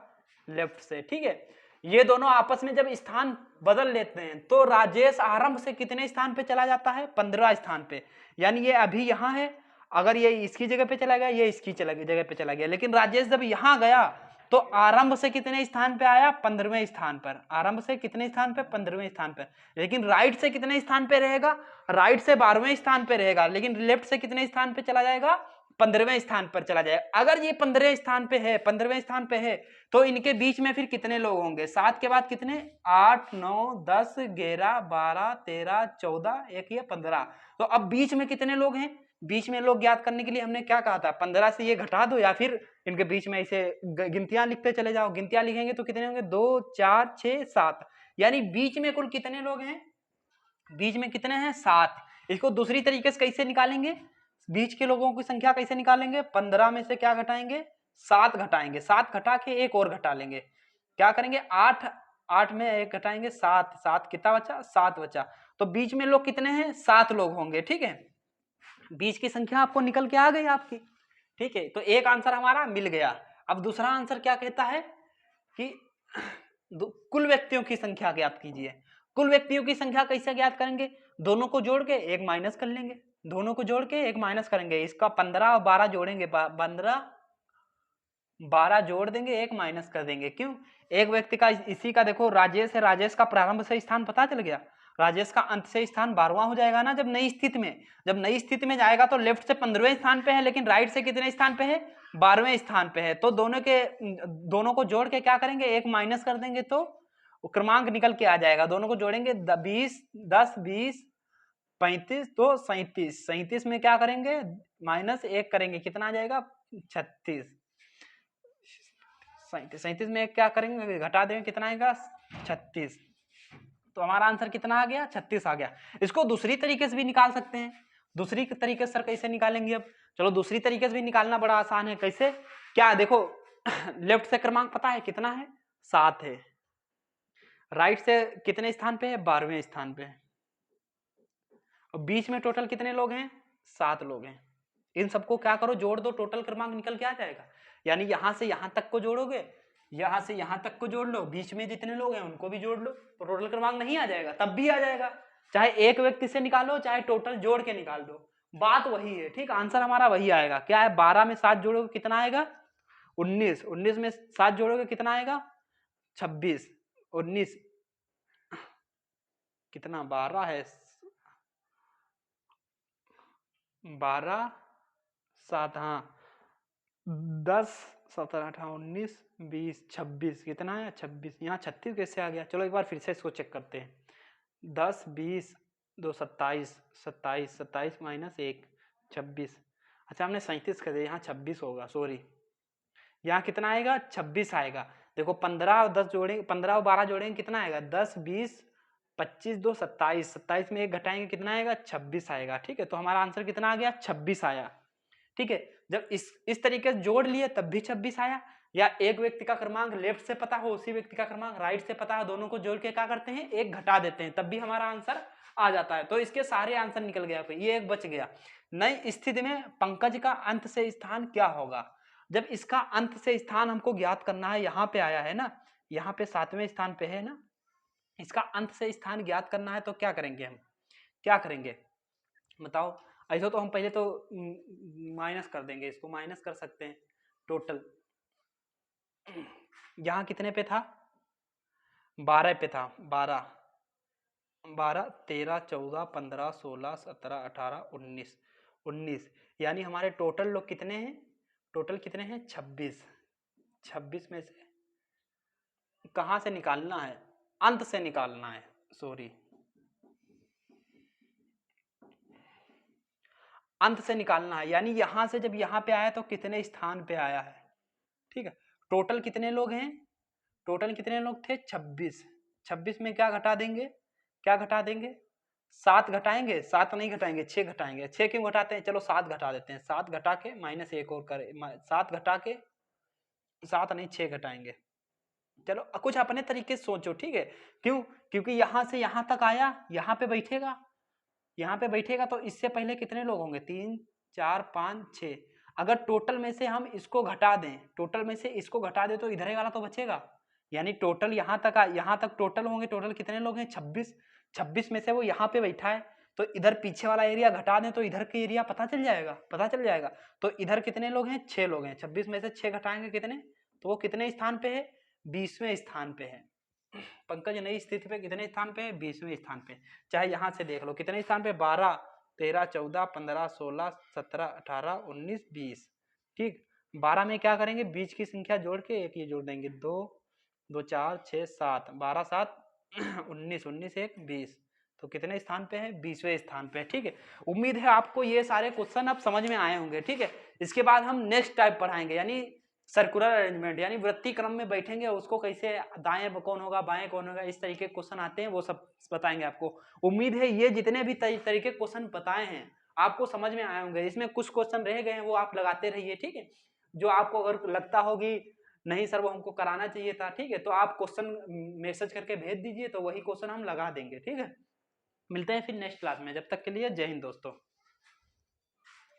लेफ्ट से, ठीक है। ये दोनों आपस में जब स्थान बदल लेते हैं तो राजेश आरंभ से कितने स्थान पे चला जाता है, 15 स्थान पे। यानी ये अभी यहाँ है, अगर ये इसकी जगह पे चला गया, ये इसकी जगह पे चला गया, लेकिन राजेश जब यहाँ गया तो आरंभ से कितने स्थान पे आया, 15वें स्थान पर। आरंभ से कितने स्थान पे, 15वें स्थान पर। लेकिन राइट से कितने स्थान पे रहेगा, राइट से 12वें स्थान पे रहेगा, लेकिन लेफ्ट से कितने स्थान पे चला जाएगा, 15वें स्थान पर चला जाएगा। अगर ये 15वें स्थान पे है, 15वें स्थान पे है, तो इनके बीच में फिर कितने लोग होंगे? 7 के बाद कितने? 8, 9, 10, 11, 12, 13, 14, एक ये 15। तो अब बीच में कितने लोग हैं? बीच में लोग ज्ञात करने के लिए हमने क्या कहा था? 15 से ये घटा दो या फिर इनके बीच में ऐसे गिनतियां लिखते चले जाओ। गिनतियां लिखेंगे तो कितने होंगे? 2, 4, 6, 7। यानी बीच में कुल कितने लोग हैं? बीच में कितने हैं? 7। इसको दूसरी तरीके से कैसे निकालेंगे? बीच के लोगों की संख्या कैसे निकालेंगे? 15 में से क्या घटाएंगे? 7 घटाएंगे। 7 घटा के एक और घटा लेंगे। क्या करेंगे? 8, 8 में एक घटाएंगे 7, 7 कितना बचा? 7 बचा। तो बीच में लोग कितने हैं? 7 लोग होंगे। ठीक है, बीच की संख्या आपको निकल के आ गई आपकी। ठीक है, तो एक आंसर हमारा मिल गया। अब दूसरा आंसर क्या कहता है कि कुल व्यक्तियों की संख्या ज्ञात कीजिए। कुल व्यक्तियों की संख्या कैसे ज्ञात करेंगे? दोनों को जोड़ के एक माइनस कर लेंगे। दोनों को जोड़ के एक माइनस करेंगे। इसका 15 और 12 जोड़ेंगे, 15 12 जोड़ देंगे, एक माइनस कर देंगे। क्यों? एक व्यक्ति का, इसी का देखो राजेश है, राजेश का प्रारंभ से स्थान पता चल गया। राजेश का अंत से स्थान 12वां हो जाएगा ना जब नई स्थिति में। जब नई स्थिति में जाएगा तो लेफ्ट से 15वें स्थान पे है, लेकिन राइट से कितने स्थान पे है? 12वें स्थान पे है। तो दोनों को जोड़ के क्या करेंगे? एक माइनस कर देंगे तो क्रमांक निकल के आ जाएगा। दोनों को जोड़ेंगे 20, 10, 20, 35, तो 37। 37 में क्या करेंगे? माइनस एक करेंगे, कितना आ जाएगा? 36। 37 में क्या करेंगे? घटा देंगे, कितना आएगा? 36। तो हमारा आंसर कितना आ गया? 36 आ गया। इसको दूसरी तरीके से भी निकाल सकते हैं। दूसरी तरीके से सर कैसे निकालेंगे? अब चलो दूसरी तरीके से भी निकालना बड़ा आसान है। कैसे? क्या देखो लेफ्ट से क्रमांक पता है कितना है? 7 है। राइट से कितने स्थान पे है? 12वें स्थान पे है। और बीच में टोटल कितने लोग हैं? 7 लोग हैं। इन सबको क्या करो? जोड़ दो, टोटल क्रमांक निकल के आ जाएगा। यानी यहां से यहां तक को जोड़ोगे, यहां से यहां तक को जोड़ लो, बीच में जितने लोग हैं उनको भी जोड़ लो, तो टोटल क्रमांक नहीं आ जाएगा? तब भी आ जाएगा। चाहे एक व्यक्ति से निकालो, चाहे टोटल जोड़ के निकाल दो, बात वही है। ठीक, आंसर हमारा वही आएगा। क्या है? 12 में 7 जोड़ोगे कितना आएगा? 19। 19 में 7 जोड़ोगे कितना आएगा? 26। 19 कितना? 12 है, 12, 7, हाँ 10, 17, 18, 19, 20, 26, कितना है? 26। यहाँ 36 कैसे आ गया? चलो एक बार फिर से इसको चेक करते हैं। 10, 20, 2, 27, 27, 27 माइनस 1, 26। अच्छा हमने 37 कर दिया, यहाँ 26 होगा, सॉरी। यहाँ कितना आएगा? 26 आएगा। देखो 15 और 10 जोड़ेंगे, 15 और 12 जोड़ेंगे कितना आएगा? 10, 20, 25, 2, 27। 27 में एक घटाएंगे कितना आएगा? 26 आएगा। ठीक है, तो हमारा आंसर कितना आ गया? 26 आया। ठीक है, जब इस तरीके से जोड़ लिए तब भी 26 आया। या एक व्यक्ति का क्रमांक लेफ्ट से पता हो, उसी व्यक्ति का क्रमांक राइट से पता हो, दोनों को जोड़ के क्या करते हैं? एक घटा देते हैं, तब भी हमारा आंसर आ जाता है। तो इसके सारे आंसर निकल गया, ये एक बच गया। नई स्थिति में पंकज का अंत से स्थान क्या होगा? जब इसका अंत से स्थान हमको ज्ञात करना है, यहाँ पे आया है ना, यहाँ पे 7वें स्थान पे है ना, इसका अंत से स्थान ज्ञात करना है तो क्या करेंगे? हम क्या करेंगे बताओ? ऐसा तो हम पहले तो माइनस कर देंगे, इसको माइनस कर सकते हैं। टोटल यहाँ कितने पे था? 12 पे था। 12, 12, 13, 14, 15, 16, 17, 18, 19, 19। यानी हमारे टोटल लोग कितने हैं? टोटल कितने हैं? 26। 26 में से कहाँ से निकालना है? अंत से निकालना है, सॉरी, अंत से निकालना है। यानी यहां से जब यहाँ पे आया तो कितने स्थान पे आया है? ठीक है, टोटल कितने लोग हैं? टोटल कितने लोग थे? 26। 26 में क्या घटा देंगे? क्या घटा देंगे? 7 घटाएंगे? 7 नहीं घटाएंगे, 6 घटाएंगे। 6 क्यों घटाते हैं? चलो 7 घटा देते हैं। 7 घटा के माइनस एक और करे, 7 घटा के, 7 नहीं 6 घटाएंगे। चलो कुछ अपने तरीके से सोचो। ठीक है, क्यों? क्योंकि यहां से यहां तक आया, यहाँ पे बैठेगा, यहाँ पे बैठेगा तो इससे पहले कितने लोग होंगे? 3, 4, 5, 6। अगर टोटल में से हम इसको घटा दें, टोटल में से इसको घटा दें तो इधर वाला तो बचेगा। यानी टोटल यहाँ तक टोटल होंगे। टोटल कितने लोग हैं? 26। 26 में से वो यहाँ पे बैठा है, तो इधर पीछे वाला एरिया घटा दें तो इधर का एरिया पता चल जाएगा, पता चल जाएगा। तो इधर कितने लोग हैं? 6 लोग हैं। 26 में से 6 घटाएंगे कितने? तो वो कितने स्थान पे है? 20वें स्थान पे है। पंकज नई स्थिति पे कितने स्थान पे है? 20वें स्थान पे। चाहे यहां से देख लो कितने स्थान पे? 12, 13 14 15 16 17 18 19 20। ठीक, 12 में क्या करेंगे, बीच की संख्या जोड़ के एक ये जोड़ देंगे, 2 2 4 6 7, 12 7 19, 19 1 20। तो कितने स्थान पे है, 20वें स्थान पे है। ठीक है, उम्मीद है आपको ये सारे क्वेश्चन अब समझ में आए होंगे। ठीक है, इसके बाद हम नेक्स्ट टाइप पढ़ाएंगे, यानी सर्कुलर अरेंजमेंट, यानी वृत्तीय क्रम में बैठेंगे, उसको कैसे दाएं कौन होगा बाएं कौन होगा, इस तरीके के क्वेश्चन आते हैं, वो सब बताएंगे आपको। उम्मीद है ये जितने भी तरीके क्वेश्चन बताए हैं आपको समझ में आए होंगे। इसमें कुछ क्वेश्चन रह गए हैं, वो आप लगाते रहिए। ठीक है, जो आपको अगर लगता होगी नहीं सर वो हमको कराना चाहिए था, ठीक है, तो आप क्वेश्चन मैसेज करके भेज दीजिए, तो वही क्वेश्चन हम लगा देंगे। ठीक है, मिलते हैं फिर नेक्स्ट क्लास में, जब तक के लिए जय हिंद दोस्तों।